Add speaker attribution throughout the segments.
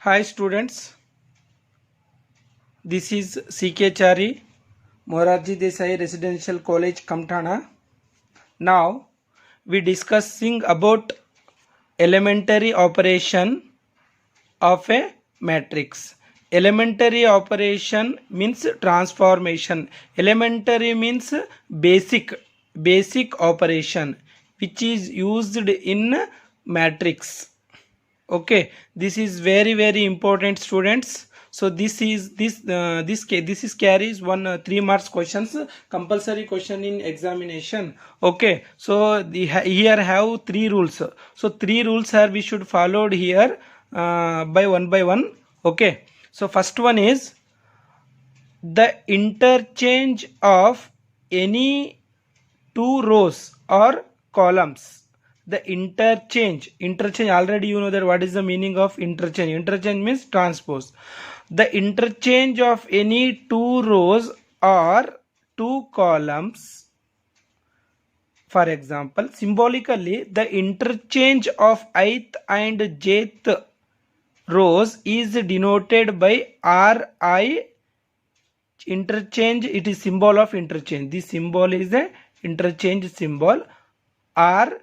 Speaker 1: Hi students, this is CK Chari, Morarji Desai Residential College, Kamthana. Now we discussing about elementary operation of a matrix. Elementary operation means transformation. Elementary means basic operation which is used in matrix. Okay, this is very important students. So this is this is carries one 3 marks questions, compulsory question in examination. Okay, so here have three rules. So three rules are we should followed here by one. Okay, so first one is the interchange of any two rows or columns. The interchange already you know that what is the meaning of interchange means transpose. The interchange of any two rows or two columns, for example, symbolically the interchange of ith and jth rows is denoted by ri. Interchange, it is symbol of interchange. This symbol is a interchange symbol. R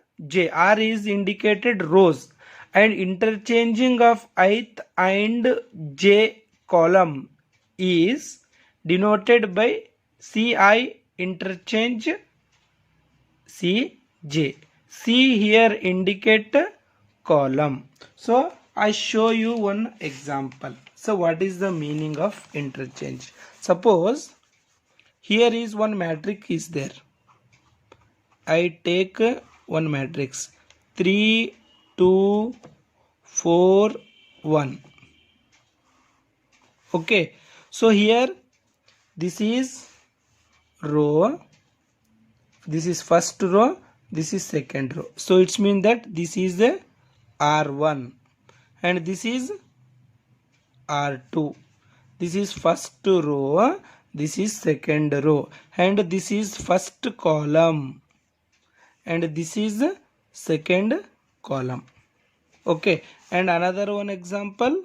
Speaker 1: is indicated rows, and interchanging of ith and j column is denoted by ci interchange cj. C here indicate column. So I show you one example. So what is the meaning of interchange? Suppose here is one matrix is there. I take one matrix 3 2 4 1. Okay, so here this is row, this is first row, this is second row. So it's mean that this is a R1 and this is R2. This is first row, this is second row, and this is first column and this is second column. Okay, and another one example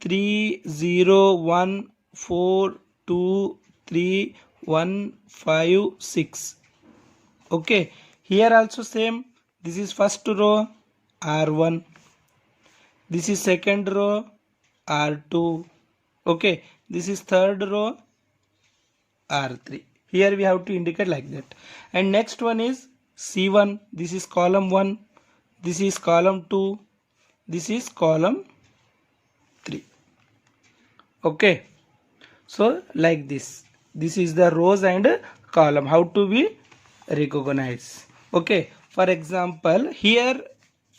Speaker 1: 3 0 1 4 2 3 1 5 6. Okay, here also same. This is first row R1, this is second row R2. Okay, this is third row R3. Here we have to indicate like that. And next one is C1. This is column 1, this is column 2, this is column 3. Okay, so like this is the rows and column. How to be recognize? Okay, for example, here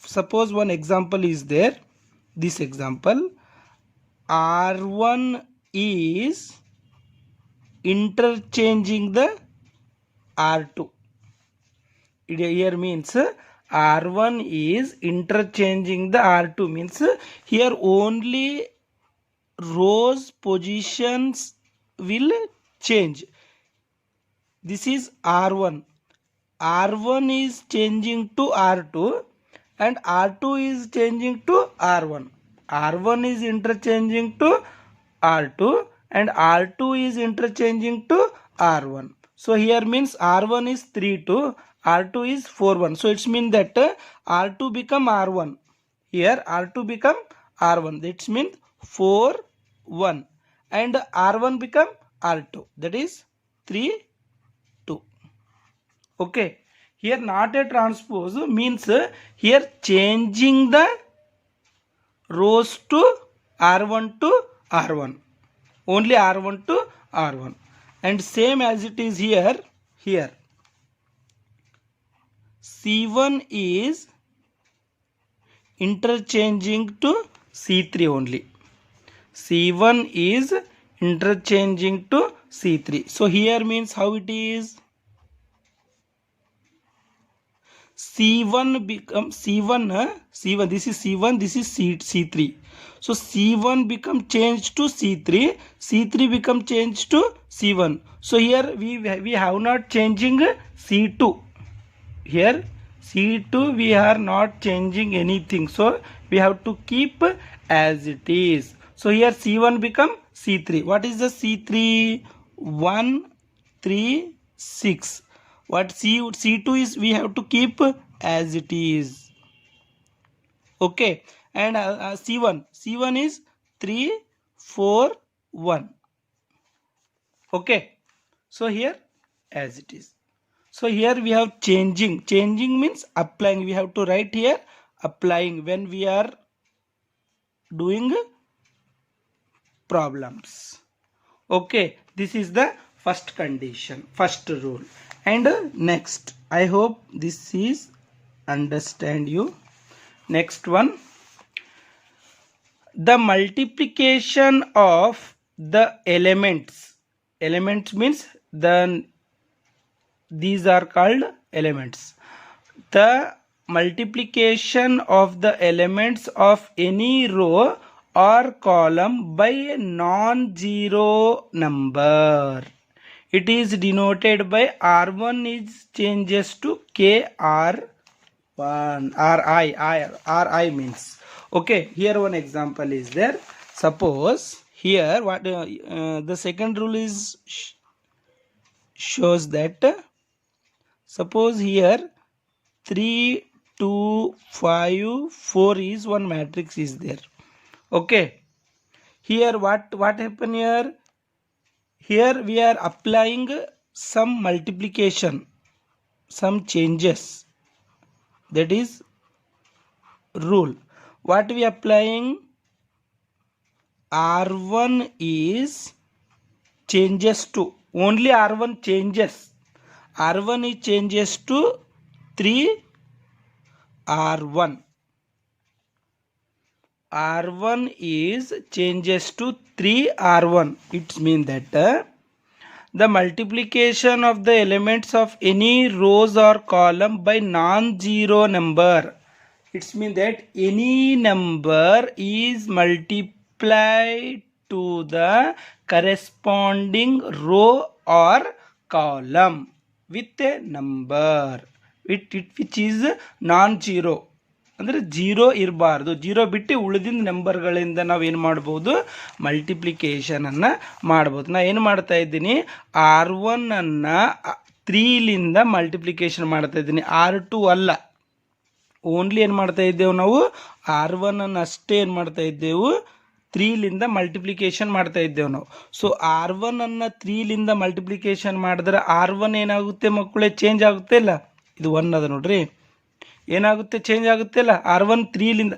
Speaker 1: suppose one example is there. This example R1 is interchanging the R2. Here means R1 is interchanging the R2 means here only rows positions will change. This is R1. R1 is changing to R2 and R2 is changing to R1. R1 is interchanging to R2 and R2 is interchanging to R1. So here means R1 is 3 2, R2 is 4 1. So it's mean that R2 become R1. Here R2 become R1. That means 4 1 and R1 become R2. That is 3 2. Okay, here not a transpose means here changing the rows to R1 to R1. Only R1 to R1. And same as it is here. C1 is interchanging to C3 only. C1 is interchanging to C3. So here means how it is? C1 become C1, this is C1, this is C3. So C1 become changed to C3, C3 become changed to C1. So here we have not changing C2. Here C2 we are not changing anything, so we have to keep as it is. So here C1 become C3. What is the C3? 1 3 6. What C2 is, we have to keep as it is. Okay, and C1 is 3 4 1. Okay, so here as it is. So here we have changing. Changing means applying. We have to write here applying when we are doing problems. Okay, this is the first condition, first rule. And next, I hope this is understand you. Next one, the multiplication of the elements. Elements means these are called elements. The multiplication of the elements of any row or column by a non-zero number. It is denoted by R1 is changes to KR1. RI means. Okay, here one example is there. Suppose here what the second rule is shows that suppose here 3 2 5 4 is one matrix is there. Okay, here what happen here? Here we are applying some multiplication, some changes, that is rule. What we applying? R1 is changes to, only R1 changes. R1 is changes to 3 R1. R1 is changes to 3 R1. It means that the multiplication of the elements of any rows or column by non-zero number. It means that any number is multiplied to the corresponding row or column with a number which is non-zero. ಅಂದರೆ zero ಇರಬಾರ್ದು. Zero ಬಿಟ್ಟು ಉಳಿದಿದ್ದ ನಂಬರ್ಗಳಿಂದ ನಾವು ಏನು ಮಾಡ್ಬೋದು? ಮಲ್ಟಿಪ್ಲಿಕೇಶನನ್ನು ಮಾಡ್ಬೋದು. ನಾನು ಏನು ಮಾಡ್ತಾ ಇದ್ದೀನಿ? R1ಅನ್ನು 3ಲಿಂದ ಮಲ್ಟಿಪ್ಲಿಕೇಶನ್ ಮಾಡ್ತಾ ಇದ್ದೀನಿ, R2 ಅಲ್ಲ. ಓನ್ಲಿ ಏನು ಮಾಡ್ತಾ ಇದ್ದೇವೆ ನಾವು? R1ಅನ್ನು ಅಷ್ಟೇ ಏನು ಮಾಡ್ತಾ ಇದ್ದೇವೆ? 3ಲಿಂದ ಮಲ್ಟಿಪ್ಲಿಕೇಶನ್ ಮಾಡ್ತಾ ಇದ್ದೇವೆ ನಾವು. ಸೊ R1ಅನ್ನು 3ಲಿಂದ ಮಲ್ಟಿಪ್ಲಿಕೇಶನ್ ಮಾಡಿದ್ರೆ R1 ಏನಾಗುತ್ತೆ ಮಕ್ಕಳೇ? ಚೇಂಜ್ ಆಗುತ್ತೆ ಇಲ್ಲ? ಇದು 1 ಅದ ನೋಡ್ರಿ, ಏನಾಗುತ್ತೆ? ಚೇಂಜ್ ಆಗುತ್ತೆ ಅಲ್ಲ? R1 3ಲಿಂದ,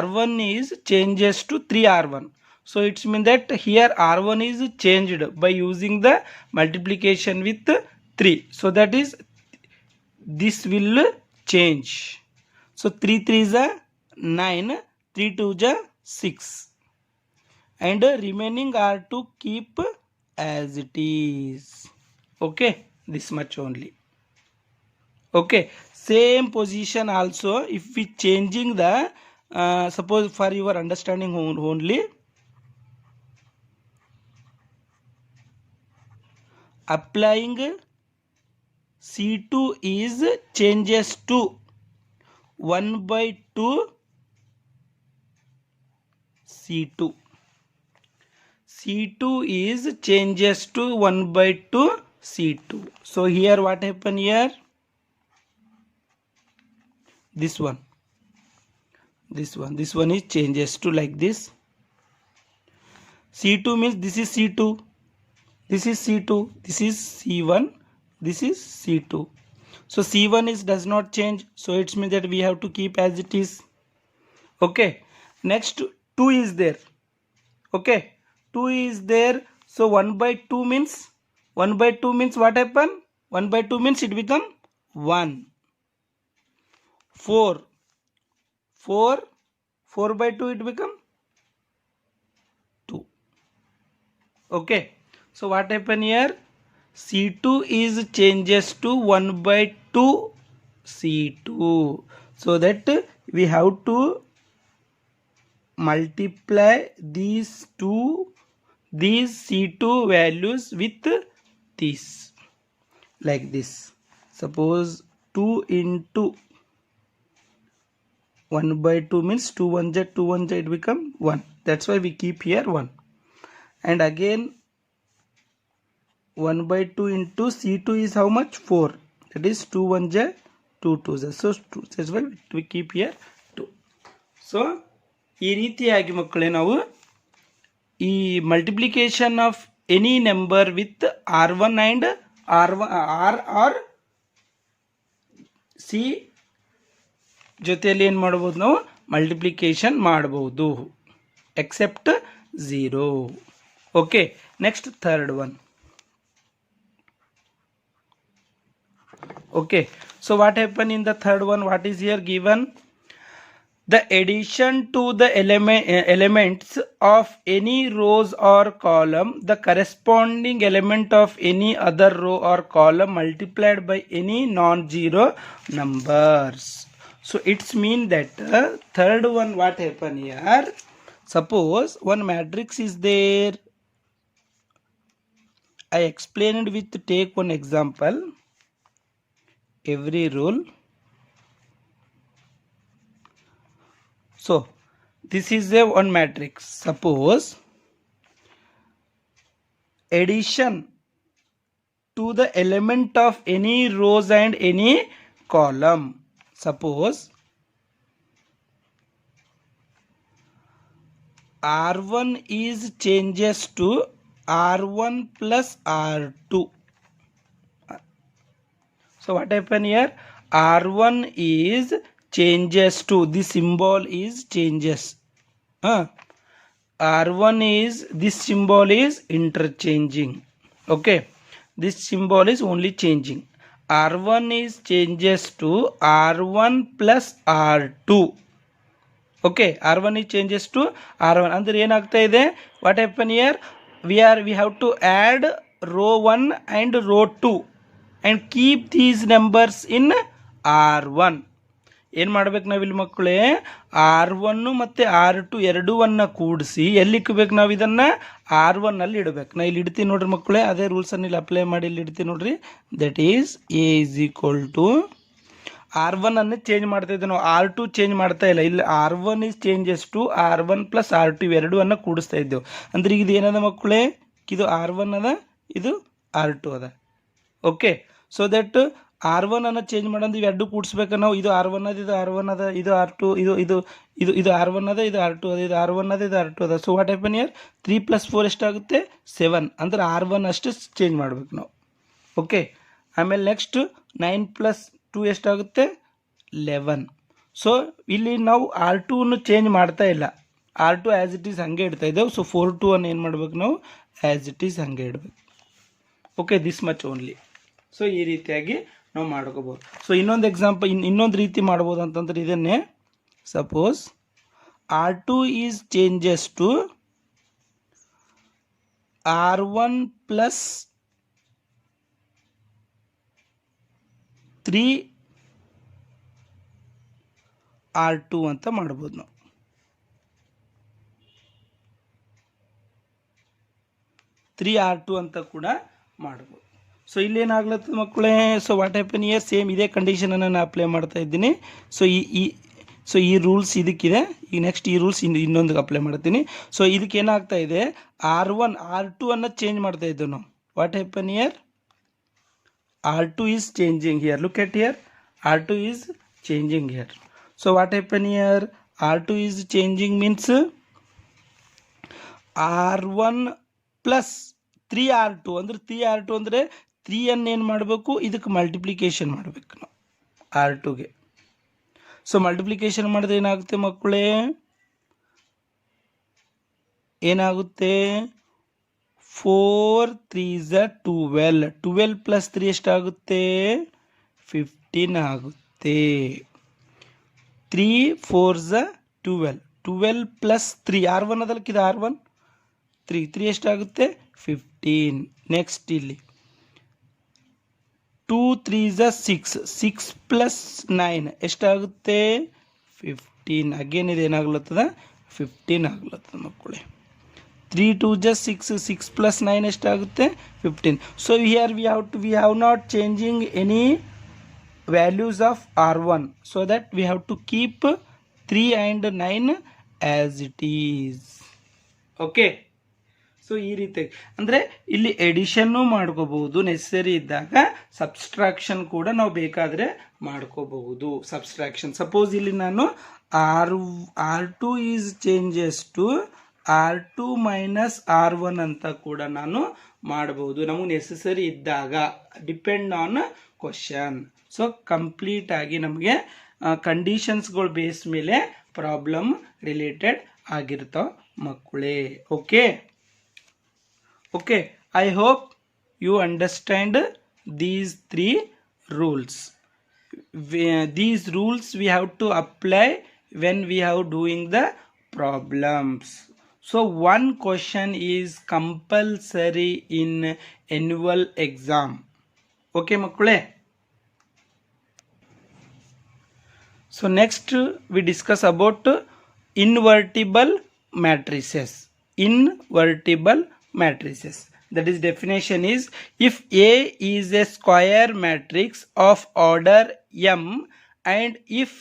Speaker 1: R1 is changes to 3 R1. So it's mean that here R1 is changed by using the multiplication with 3. So that is this will change. So 3 3s are 9, 3 2s are 6, and remaining are to keep as it is. Okay, this much only. Okay, same position also if we changing the suppose for your understanding only, applying C2 is changes to 1/2 C2. C2 is changes to 1/2 C2. So here what happen here? This one is changes to like this. C2 means this is C2, this is C2, this is C1, this is C2. So C1 is does not change, so it means that we have to keep as it is. Okay, next 2 is there. Okay, 2 is there. So 1/2 means what happen? 1/2 means it become 1. 4/2 it become 2. Okay, so what happen here? C2 is changes to 1/2 C2. So that we have to multiply these C2 values with this, like this. Suppose 2 into 1 by 2 means 2 1 z 2 1 z, it become 1. That's why we keep here 1. And again 1 by 2 into C2 is how much? 4. That is 2 1 z 2 2 z. So that's why we keep here 2. So ಈ ರೀತಿಯಾಗಿ ಮಕ್ಕಳೇ ನಾವು ಈ multiplication of any number with R1 and R or C ಜೊತೆಯಲ್ಲಿ ಏನು ಮಾಡ್ಬೋದು ನಾವು multiplication ಮಾಡ್ಬೋದು except 0. Okay, next third one. Okay, so what happened in the third one? What is here given? The addition to the elements of any rows or column, the corresponding element of any other row or column multiplied by any non-zero numbers. So it's mean that third one, what happened here? Suppose one matrix is there. I explained with take one example. Every rule. So this is a one matrix. Suppose addition to the element of any rows and any column. Suppose R1 is changes to R1 plus R2. So what happened here? R1 is changes to, this symbol is changes. R1 is, this symbol is interchanging. Okay, this symbol is only changing. R1 is changes to R1 plus R2. Okay, R1 is changes to R1. Andre ಏನಾಗ್ತಾ ಇದೆ? What happened here? We have to add row 1 and row 2 and keep these numbers in R1. ಏನು ಮಾಡ್ಬೇಕು ನಾವಿಲ್ಲಿ ಮಕ್ಕಳೇ? R1 ಮತ್ತು R2 ಎರಡೂವನ್ನು ಕೂಡಿಸಿ ಎಲ್ಲಿ ಇಕ್ಕಬೇಕು ನಾವು? ಇದನ್ನು R1 ಅಲ್ಲಿ ಇಡಬೇಕು. ನಾ ಇಲ್ಲಿ ಇಡ್ತೀನಿ ನೋಡ್ರಿ ಮಕ್ಕಳೇ, ಅದೇ ರೂಲ್ಸನ್ನು ಇಲ್ಲಿ ಅಪ್ಲೈ ಮಾಡಿ ಇಲ್ಲಿ ಇಡ್ತೀನಿ ನೋಡ್ರಿ. That is A is equal to R1 ಅನ್ನು ಚೇಂಜ್ ಮಾಡ್ತಾ ಇದ್ದೆ ನಾವು, R2 ಚೇಂಜ್ ಮಾಡ್ತಾ ಇಲ್ಲ. ಇಲ್ಲಿ R1 is changes to R1 plus R2 ಇವೆರಡೂವನ್ನು ಕೂಡಿಸ್ತಾ ಇದ್ದೆವು. ಅಂದ್ರೆ ಈಗ ಇದು ಏನದ ಮಕ್ಕಳೇ? ಇದು R1 ಅದ, ಇದು R2 ಅದ. ಓಕೆ, ಸೊ ದಟ್ R1 ಅನ್ನು ಚೇಂಜ್ ಮಾಡೋದು ಇವೆರಡು ಕೂಡಿಸ್ಬೇಕು ನಾವು. ಇದು R1 ಅದ, ಇದು R1 ಅದ, ಇದು R2, ಇದು R1 ಅದ, ಇದು R2 ಅದ, ಇದು R1 ಅದ, ಇದು R2 ಅದ. So what happen year? 3 + 4 ಎಷ್ಟಾಗುತ್ತೆ? 7. ಅಂದ್ರೆ R1 ಅಷ್ಟು ಚೇಂಜ್ ಮಾಡ್ಬೇಕು ನಾವು. ಓಕೆ, ಆಮೇಲೆ ನೆಕ್ಸ್ಟ್ 9 + 2 ಎಷ್ಟಾಗುತ್ತೆ? 11. ಸೊ ಇಲ್ಲಿ ನಾವು R2 ಚೇಂಜ್ ಮಾಡ್ತಾ ಇಲ್ಲ, R2 ಆ್ಯಸ್ ಇಟ್ ಈಸ್ ಹಾಗೆ ಇಡ್ತಾ ಇದ್ದೇವೆ. ಸೊ 4 2 ಅನ್ನು ಏನು ಮಾಡ್ಬೇಕು ನಾವು? ಆ್ಯಸ್ ಇಟ್ ಈಸ್ ಹಾಗೆ ಇಡಬೇಕು. Okay, this much only. So ಈ ರೀತಿಯಾಗಿ ನಾವು ಮಾಡ್ಕೋಬೋದು. ಸೊ ಇನ್ನೊಂದು ಎಕ್ಸಾಂಪಲ್, ಇನ್ನೊಂದು ರೀತಿ ಮಾಡ್ಬೋದು ಅಂತಂದ್ರೆ ಇದನ್ನೇ. Suppose R2 is changes to R1 plus 3 R2 ಅಂತ ಮಾಡ್ಬೋದು ನಾವು. R2 ಅಂತ ಕೂಡ ಮಾಡ್ಬೋದು. ಸೊ ಇಲ್ಲೇನಾಗ್ಲತ್ತದ ಮಕ್ಕಳೇ? So what happen year? Same ಇದೇ ಕಂಡೀಷನನ್ನು ನಾನು ಅಪ್ಲೈ ಮಾಡ್ತಾ ಇದ್ದೀನಿ. ಸೊ ಈ ರೂಲ್ಸ್ ಇದಕ್ಕಿದೆ. ಈಗ ನೆಕ್ಸ್ಟ್ ಈ ರೂಲ್ಸ್ ಇನ್ನೊಂದಕ್ಕೆ ಅಪ್ಲೈ ಮಾಡ್ತೀನಿ. ಸೊ ಇದಕ್ಕೆ ಏನಾಗ್ತಾ ಇದೆ? R1 R2 ಅನ್ನು ಚೇಂಜ್ ಮಾಡ್ತಾ ಇದ್ದೇವೆ ನಾವು. What happen year? R2 is changing here. Look at here. R2 is changing here. So what happened here? R2 is changing means R1 plus 3R2. ಅಂದ್ರೆ 3R2 ಅಂದರೆ 3 ಅನ್ನು ಏನು ಮಾಡಬೇಕು? ಇದಕ್ಕೆ ಮಲ್ಟಿಪ್ಲಿಕೇಶನ್ ಮಾಡಬೇಕು ನಾವು R2ಗೆ. ಸೊ ಮಲ್ಟಿಪ್ಲಿಕೇಶನ್ ಮಾಡಿದ್ರೆ ಏನಾಗುತ್ತೆ ಮಕ್ಕಳೇ? ಏನಾಗುತ್ತೆ? 4 3s 12. 12 + 3 ಎಷ್ಟಾಗುತ್ತೆ? 15 ಆಗುತ್ತೆ. 3 4s 12. 12 + 3 R1 ಅದಕ್ಕೆ ಇದು R1 3 ಎಷ್ಟಾಗುತ್ತೆ? 15. ನೆಕ್ಸ್ಟ್ ಇಲ್ಲಿ 2 3s 6. 6 + 9 ಎಷ್ಟಾಗುತ್ತೆ? 15. ಅಗೇನ್ ಇದು ಏನಾಗ್ಲತ್ತದ? 15 ಆಗ್ಲತ್ತದ ಮಕ್ಕಳೇ. 3 2s 6. 6 + 9 ಎಷ್ಟಾಗುತ್ತೆ? 15. So here we have not changing any values of R1, so that we have to keep 3 and 9 as it is. Okay, so ಈ ರೀತಿ ಅಂದರೆ ಇಲ್ಲಿ ಎಡಿಷನ್ನು ಮಾಡ್ಕೋಬಹುದು, ನೆಸೆಸರಿ ಇದ್ದಾಗ ಸಬ್ಸ್ಟ್ರಾಕ್ಷನ್ ಕೂಡ ನಾವು ಬೇಕಾದರೆ ಮಾಡ್ಕೋಬಹುದು. ಸಬ್ಸ್ಟ್ರಾಕ್ಷನ್ ಸಪೋಸ್ ಇಲ್ಲಿ ನಾನು R2 is changes to R2 minus R1 ಅಂತ ಕೂಡ ನಾನು ಮಾಡಬಹುದು, ನಮಗೆ ನೆಸೆಸರಿ ಇದ್ದಾಗ, depend on question. So complete ಆಗಿ ನಮಗೆ ಕಂಡೀಷನ್ಸ್ಗಳ ಬೇಸ್ ಮೇಲೆ ಪ್ರಾಬ್ಲಮ್ ರಿಲೇಟೆಡ್ ಆಗಿರ್ತಾವ ಮಕ್ಕಳೇ. Okay okay, I hope you understand these 3 rules. These rules we have to apply when we are doing the problems. So one question is compulsory in annual exam. Okay makkule. So next we discuss about invertible matrices. Invertible matrices, that is definition is, if A is a square matrix of order m and if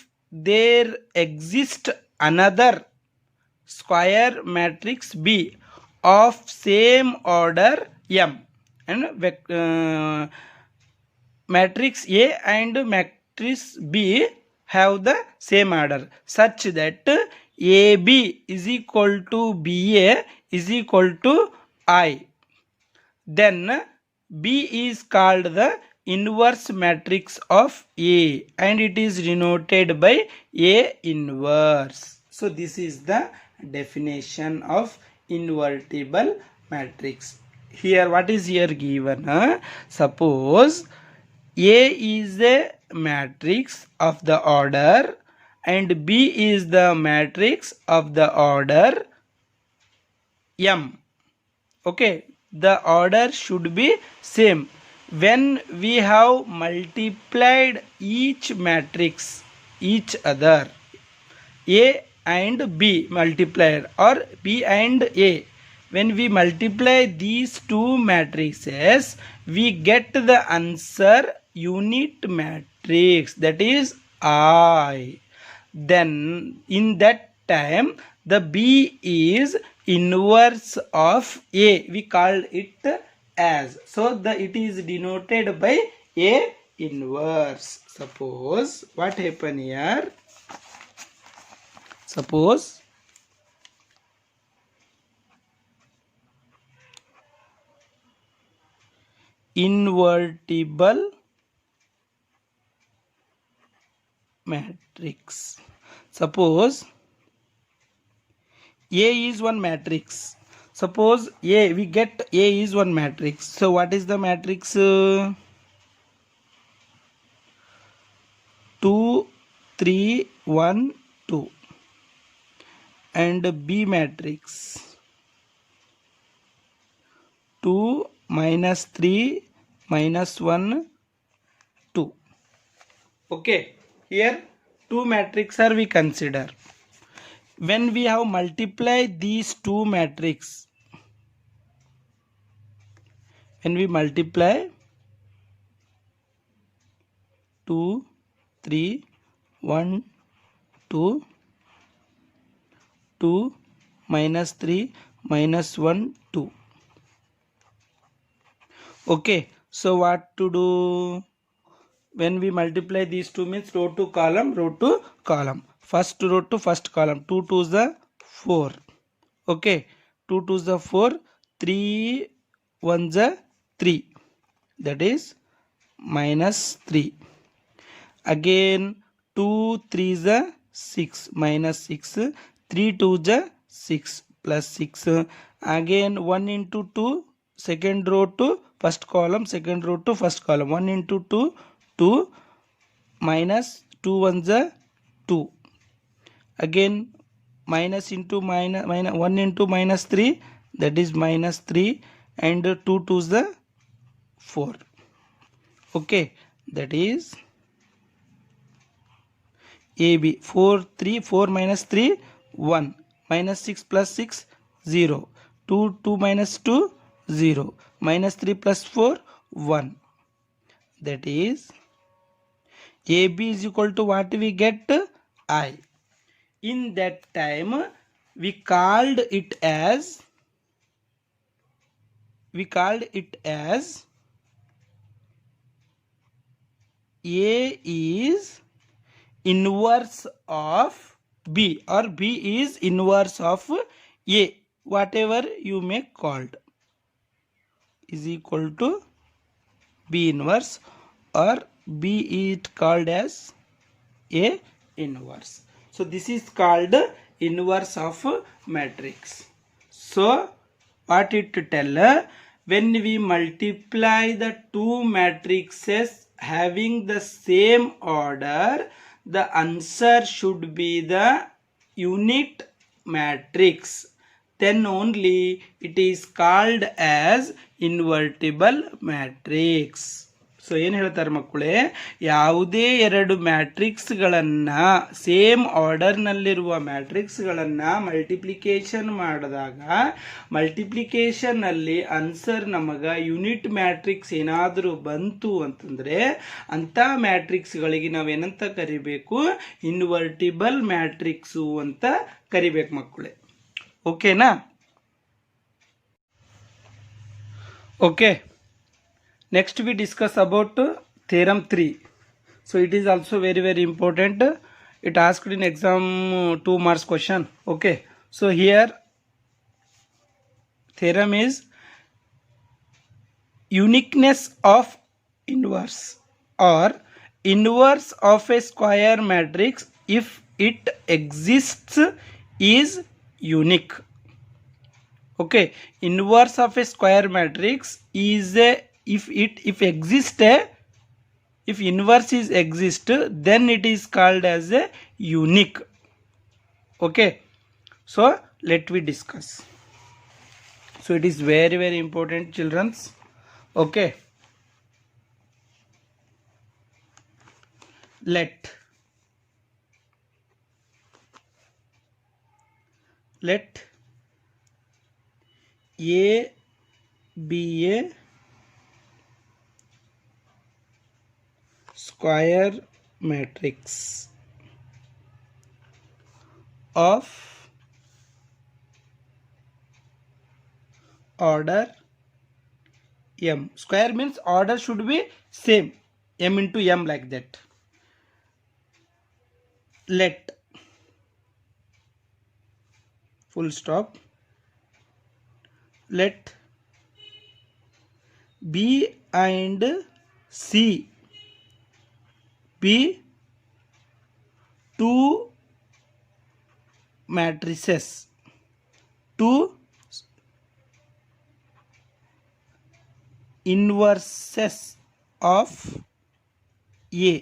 Speaker 1: there exists another square matrix B of same order m, and matrix A and matrix B have the same order such that AB is equal to BA is equal to I, then B is called the inverse matrix of A and it is denoted by A inverse. So this is the definition of invertible matrix. Here what is here given? Suppose A is a matrix of the order and B is the matrix of the order m. Okay, the order should be same. When we have multiplied each matrix each other, A and B multiplied or B and A, when we multiply these two matrices we get the answer unit matrix, that is I. Then in that time the B is inverse of A, we called it as, so it is denoted by A inverse. Suppose what happen here, suppose invertible matrix, suppose A is one matrix. Suppose A, we get A is one matrix. So what is the matrix? 2 3 1 2, and B matrix 2 minus 3 minus 1 2. Okay, here two matrices are we consider. When we have multiplied these two matrix, when we multiply 2 3 1 2 2 minus 3 minus 1 2. Okay, so what to do? When we multiply these two means row to column, row to column, first row to first column. 2 2s the 4. Okay, 2 2s the 4, 3 1s the 3, that is minus 3. Again 2 3s the 6 minus 6, 3 2s the 6 plus 6. Again 1 into 2, second row to first column, second row to first column. 1 into 2 2 minus 2 1s the 2. Again minus into minus 1 into minus 3, that is minus 3, and 2 2s the 4. Okay, that is AB. 4 3, 4 minus 3 1, minus 6 plus 6 0, 2 2 minus 2 0, minus 3 plus 4 1. That is AB is equal to what we get? I. In that time we called it as A is inverse of B, or B is inverse of A, whatever you may called, is equal to B inverse, or B is called as A inverse. So this is called inverse of matrix. So what it tell, when we multiply the two matrices having the same order, the answer should be the unit matrix, then only it is called as invertible matrix. So ಏನು ಹೇಳ್ತಾರೆ ಮಕ್ಕಳೇ, ಯಾವುದೇ ಎರಡು ಮ್ಯಾಟ್ರಿಕ್ಸ್ಗಳನ್ನು same ಆರ್ಡರ್ನಲ್ಲಿರುವ ಮ್ಯಾಟ್ರಿಕ್ಸ್ಗಳನ್ನು multiplication ಮಾಡಿದಾಗ ಮಲ್ಟಿಪ್ಲಿಕೇಶನ್ನಲ್ಲಿ answer ನಮಗೆ unit matrix ಏನಾದರೂ ಬಂತು ಅಂತಂದರೆ ಅಂಥ ಮ್ಯಾಟ್ರಿಕ್ಸ್ಗಳಿಗೆ ನಾವೇನಂತ ಕರಿಬೇಕು, ಇನ್ವರ್ಟಿಬಲ್ ಮ್ಯಾಟ್ರಿಕ್ಸು ಅಂತ ಕರಿಬೇಕು ಮಕ್ಕಳೇ. ಓಕೆನಾ? Okay, next we discuss about theorem 3. So it is also very important. It asked in exam 2 marks question. Okay, so here theorem is uniqueness of inverse or inverse of a square matrix if it exists is unique. Okay, inverse of a square matrix is a if inverse is exist, then it is called as a unique. Okay, so let we discuss. So it is very important, childrens. Okay, let A be a square matrix of order m. Square means order should be same, m into m, like that. Let full stop, let B and C be two matrices, two inverses of A.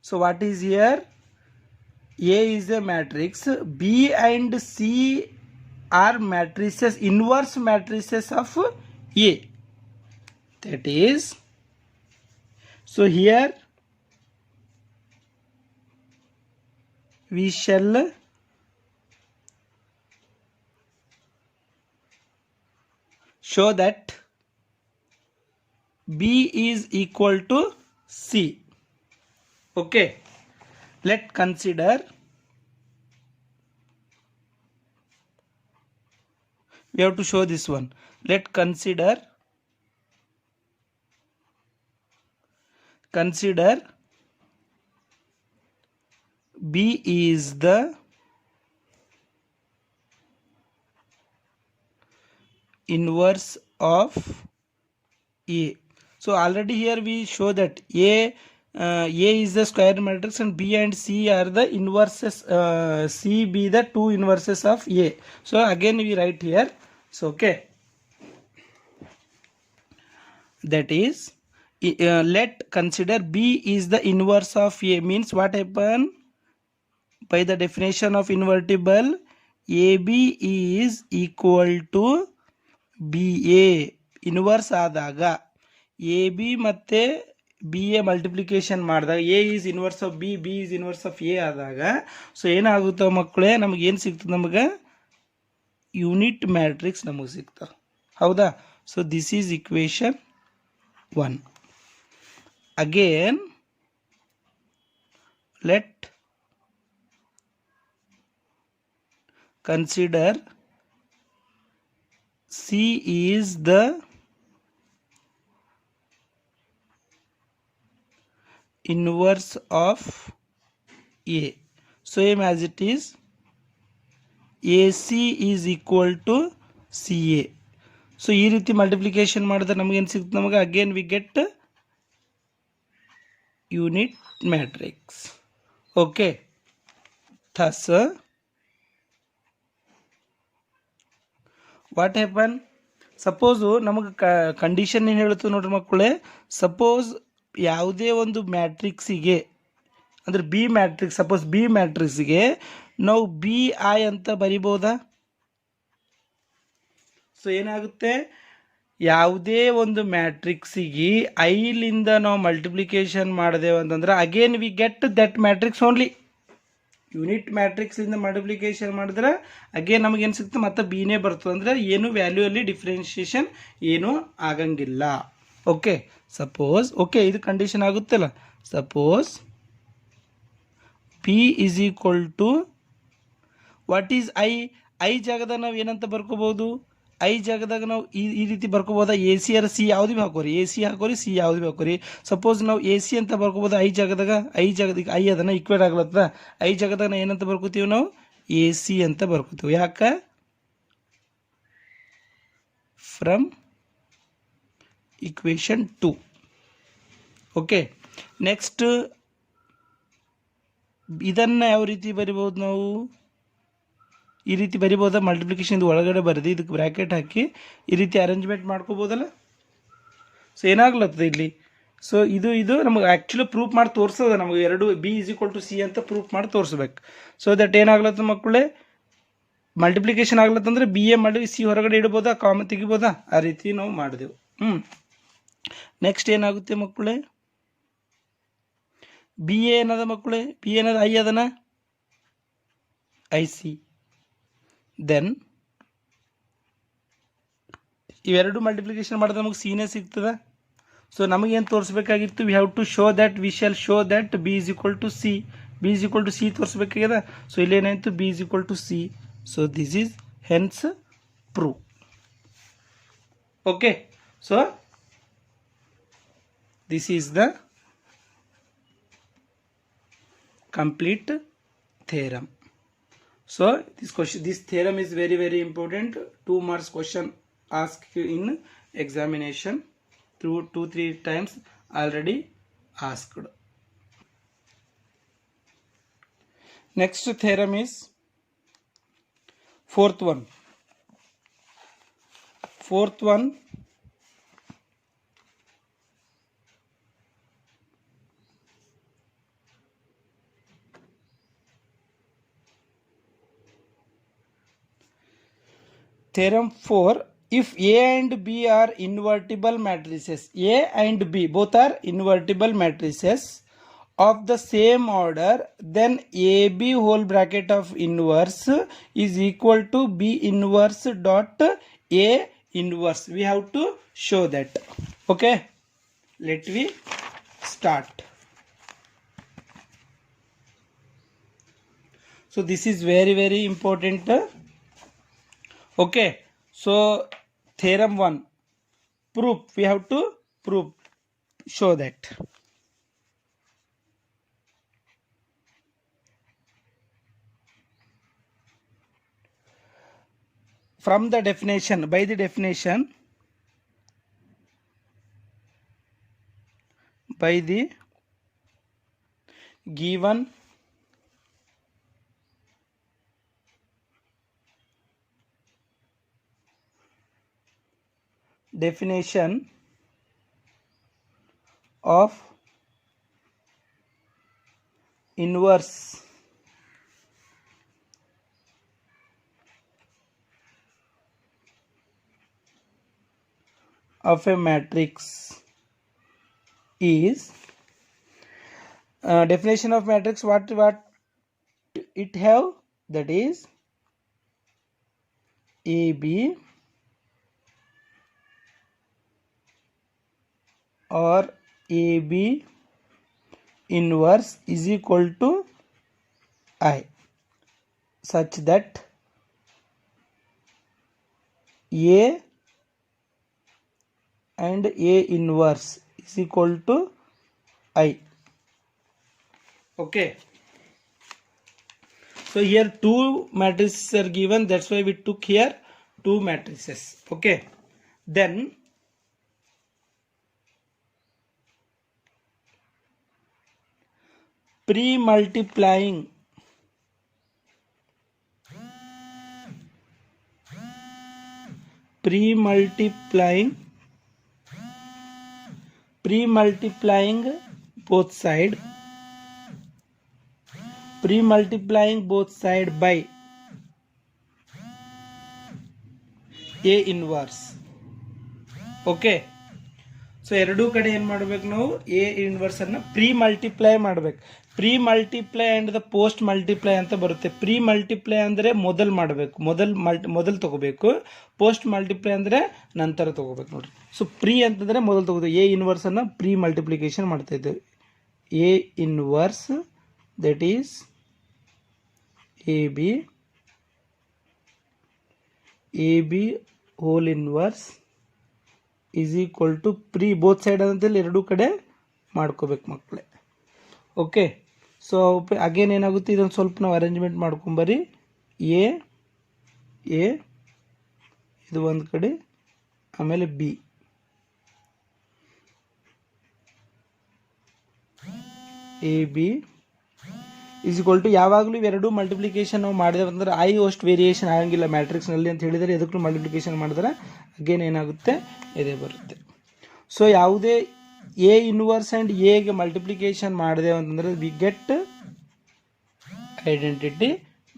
Speaker 1: So what is here? A is a matrix, B and C are matrices, inverse matrices of A. That is, so here we shall show that B is equal to C. Okay, let's consider, we have to show this one. Let's consider B is the inverse of A. So already here we show that A is the square matrix and B and C are the inverses, C be the two inverses of A. So again we write here. So okay, that is, let consider B is the inverse of A, means what happen? By the definition of invertible, AB is equal to BA. Inverse ಆದಾಗ A B ಮತ್ತು B A multiplication ಮಾಡಿದಾಗ A is inverse of B, B is inverse of A ಆದಾಗ so ಏನಾಗುತ್ತೆ ಮಕ್ಕಳೇ, ನಮಗೆ ಏನು ಸಿಗ್ತದೆ? ನಮಗೆ ಯೂನಿಟ್ ಮ್ಯಾಟ್ರಿಕ್ಸ್ ನಮಗೆ ಸಿಗ್ತದೆ. ಹೌದಾ? So this is equation 1. Again, let consider C is the inverse of A. Same as it is, AC is equal to CA. So ಈ ರೀತಿ ಮಲ್ಟಿಪ್ಲಿಕೇಶನ್ ಮಾಡಿದ್ರೆ ನಮಗೇನು ಸಿಗುತ್ತೆ, ನಮಗೆ again we get unit matrix. Okay, thus what happen, suppose ನಮಗೆ condition ಏನು ಹೇಳುತ್ತೆ ನೋಡ್ರಿ ಮಕ್ಕಳೇ, ಸಪೋಸ್ ಯಾವುದೇ ಒಂದು ಮ್ಯಾಟ್ರಿಕ್ಸಿಗೆ ಅಂದರೆ ಬಿ ಮ್ಯಾಟ್ರಿಕ್ಸ್, ಸಪೋಸ್ ಬಿ ಮ್ಯಾಟ್ರಿಕ್ಸ್ಗೆ ನಾವು ಬಿ ಐ ಅಂತ ಬರಿಬೋದಾ? ಸೊ ಏನಾಗುತ್ತೆ, ಯಾವುದೇ ಒಂದು ಮ್ಯಾಟ್ರಿಕ್ಸಿಗೆ ಐಲಿಂದ ನಾವು ಮಲ್ಟಿಪ್ಲಿಕೇಶನ್ ಮಾಡಿದೆವು ಅಂತಂದ್ರೆ again we get that matrix only. Unit ಮ್ಯಾಟ್ರಿಕ್ಸಿಂದ ಮಲ್ಟಿಪ್ಲಿಕೇಶನ್ ಮಾಡಿದ್ರೆ ಅಗೇನ್ ನಮಗೇನು ಸಿಗ್ತದೆ, ಮತ್ತೆ ಬಿನೇ ಬರ್ತದೆ, ಅಂದರೆ ಏನು ವ್ಯಾಲ್ಯೂ ಅಲ್ಲಿ ಡಿಫ್ರೆನ್ಷಿಯೇಷನ್ ಏನೂ ಆಗಂಗಿಲ್ಲ. ಓಕೆ, ಸಪೋಸ್ ಓಕೆ ಇದು ಕಂಡೀಷನ್ ಆಗುತ್ತಲ್ಲ, suppose P is equal to what is I ಜಾಗದಾಗ ನಾವು ಏನಂತ ಬರ್ಕೋಬೋದು, ಐ ಜಾಗದಾಗ ನಾವು ಈ ರೀತಿ ಬರ್ಕೋಬೋದಾ, ಎ ಸಿ ಆರ್ ಸಿ ಯಾವ್ದು ಭೀ ಹಾಕೋರಿ, ಎ ಸಿ ಹಾಕೋರಿ ಸಿ ಯಾವ್ದು ಭೀ ಹಾಕೋರಿ. ಸಪೋಸ್ ನಾವು ಎ ಸಿ ಅಂತ ಬರ್ಕೋಬೋದು ಐ ಜಾಗದಾಗ, ಐ ಅದನ್ನು ಈಕ್ವೇಟ್ ಆಗ್ಲತ್ತದ, ಐ ಜಾಗದಾಗ ನಾವು ಏನಂತ ಬರ್ಕೋತೀವಿ, ನಾವು ಎ ಸಿ ಅಂತ ಬರ್ಕೋತೀವಿ. ಯಾಕೆ, ಫ್ರಮ್ ಇಕ್ವೇಷನ್ 2. ಓಕೆ, ನೆಕ್ಸ್ಟ್ ಇದನ್ನು ಯಾವ ರೀತಿ ಬರಿಬೋದು, ನಾವು ಈ ರೀತಿ ಬರಿಬೋದಾ, ಮಲ್ಟಿಪ್ಲಿಕೇಶನ್ ಒಳಗಡೆ ಬರೆದು ಇದಕ್ಕೆ ಬ್ರ್ಯಾಕೆಟ್ ಹಾಕಿ ಈ ರೀತಿ ಅರೇಂಜ್ಮೆಂಟ್ ಮಾಡ್ಕೋಬೋದಲ್ಲ. ಸೊ ಏನಾಗ್ಲತ್ತದ ಇಲ್ಲಿ, ಸೊ ಇದು ನಮಗೆ ಆ್ಯಕ್ಚುಲಿ ಪ್ರೂಫ್ ಮಾಡಿ ತೋರಿಸೋದ, ನಮಗೆ ಎರಡು B is equal to C ಅಂತ ಪ್ರೂಫ್ ಮಾಡಿ ತೋರಿಸ್ಬೇಕು. ಸೊ ದಟ್ ಏನಾಗ್ಲತ್ತ ಮಕ್ಕಳೇ, ಮಲ್ಟಿಪ್ಲಿಕೇಶನ್ ಆಗ್ಲತ್ತಂದ್ರೆ ಬಿ ಎ ಮಾಡಿ ಸಿ ಹೊರಗಡೆ ಇಡ್ಬೋದಾ, ಕಾಮ ತೆಗಿಬೋದಾ, ಆ ರೀತಿ ನಾವು ಮಾಡಿದೆವು. ನೆಕ್ಸ್ಟ್ ಏನಾಗುತ್ತೆ ಮಕ್ಕಳೇ, ಬಿ ಎ ಏನದ ಮಕ್ಕಳೇ, ಬಿ ಏನದ ಐ ಅದನ ಐ ಸಿ. ದೆನ್ ಇವೆರಡು ಮಲ್ಟಿಪ್ಲಿಕೇಶನ್ ಮಾಡಿದ್ರೆ ನಮಗೆ ಸಿನೇ ಸಿಗ್ತದೆ. ಸೊ ನಮಗೇನು ತೋರಿಸ್ಬೇಕಾಗಿತ್ತು, we have to show that, we shall show that B is equal to C, B is equal to C ತೋರಿಸ್ಬೇಕಾಗ್ಯದ. ಸೊ ಇಲ್ಲೇನಾಯಿತು, B is equal to C. So this is hence prove. Okay, so this is the complete theorem. So this theorem is very very important. 2 marks question asked in examination, 2-3 times already asked. Next theorem is fourth one. Theorem 4, if A and B are invertible matrices, A and B both are invertible matrices of the same order, then AB whole bracket of inverse is equal to B inverse dot A inverse. We have to show that. Okay, let me start. So this is very very important. Okay, so theorem 1, proof, we have to prove, show that. From the definition, by the definition, by the given definition of inverse of a matrix is definition of matrix, what it have, that is AB or AB inverse is equal to I, such that A and A inverse is equal to I. Okay, so here two matrices are given, that's why we took here two matrices. Okay, then pre-multiplying both side by A inverse. Okay, so ಎರಡೂ ಕಡೆ ಏನು ಮಾಡ್ಬೇಕು ನಾವು A inverse ಅನ್ನ pre multiply ಮಾಡ್ಬೇಕು. Pre multiply and the post multiply ಅಂತ ಬರುತ್ತೆ. Pre multiply ಅಂದ್ರೆ ಮೊದಲು ಮಾಡಬೇಕು, ಮೊದಲು ತಗೋಬೇಕು. ಪೋಸ್ಟ್ ಮಲ್ಟಿಪ್ಲೈ ಅಂದ್ರೆ ನಂತರ ತಗೋಬೇಕು ನೋಡ್ರಿ. ಸೊ ಪ್ರೀ ಅಂತಂದ್ರೆ ಮೊದಲು ತಗೋದು. ಎ ಇನ್ವರ್ಸ್ ಅನ್ನ ಪ್ರೀ ಮಲ್ಟಿಪ್ಲಿಕೇಶನ್ ಮಾಡ್ತಾ ಇದ್ದೇವೆ. A inverse that is A B whole inverse is equal to pre both side ಅಂತೇಳಿ ಎರಡೂ ಕಡೆ ಮಾಡ್ಕೋಬೇಕು ಮಕ್ಕಳೇ. ಓಕೆ, ಸೊ ಅಗೇನ್ ಏನಾಗುತ್ತೆ, ಇದೊಂದು ಸ್ವಲ್ಪ ನಾವು ಅರೇಂಜ್ಮೆಂಟ್ ಮಾಡ್ಕೊಂಬರಿ. ಎ ಇದು ಒಂದು ಕಡೆ, ಆಮೇಲೆ B, A B is equal to ಯಾವಾಗಲೂ ಇವೆರಡು ಮಲ್ಟಿಪ್ಲಿಕೇಶನ್ ನಾವು ಮಾಡಿದೇವೆ ಅಂದ್ರೆ ಐ ಅಷ್ಟು ವೇರಿಯೇಷನ್ ಆಗಂಗಿಲ್ಲ ಮ್ಯಾಟ್ರಿಕ್ಸ್ನಲ್ಲಿ ಅಂತ ಹೇಳಿದರೆ, ಎದಕ್ಕೂ ಮಲ್ಟಿಪ್ಲಿಕೇಶನ್ ಮಾಡಿದ್ರೆ ಅಗೇನ್ ಏನಾಗುತ್ತೆ, ಇದೇ ಬರುತ್ತೆ. ಸೊ ಯಾವುದೇ ಎ ಇನ್ವರ್ಸ್ ಆ್ಯಂಡ್ ಎಗೆ ಮಲ್ಟಿಪ್ಲಿಕೇಶನ್ ಮಾಡಿದೆವು ಅಂತಂದರೆ we get identity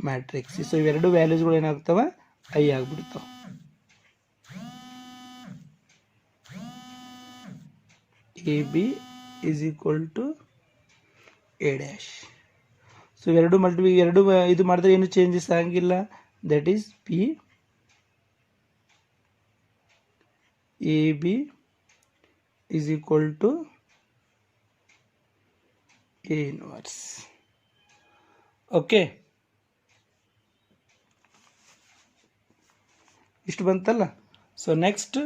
Speaker 1: matrix. So ಇವೆರಡು ವ್ಯಾಲ್ಯೂಸ್ಗಳು ಏನಾಗ್ತವೆ, ಐ ಆಗಿಬಿಡ್ತಾವೆ. A B is equal to A dash. So ಎರಡು ಇದು ಮಾಡಿದ್ರೆ ಏನು ಚೇಂಜಸ್ ಆಗಂಗಿಲ್ಲ. That is P A B is equal to A inverse. Okay, ಇಷ್ಟು ಬಂತಲ್ಲ. So next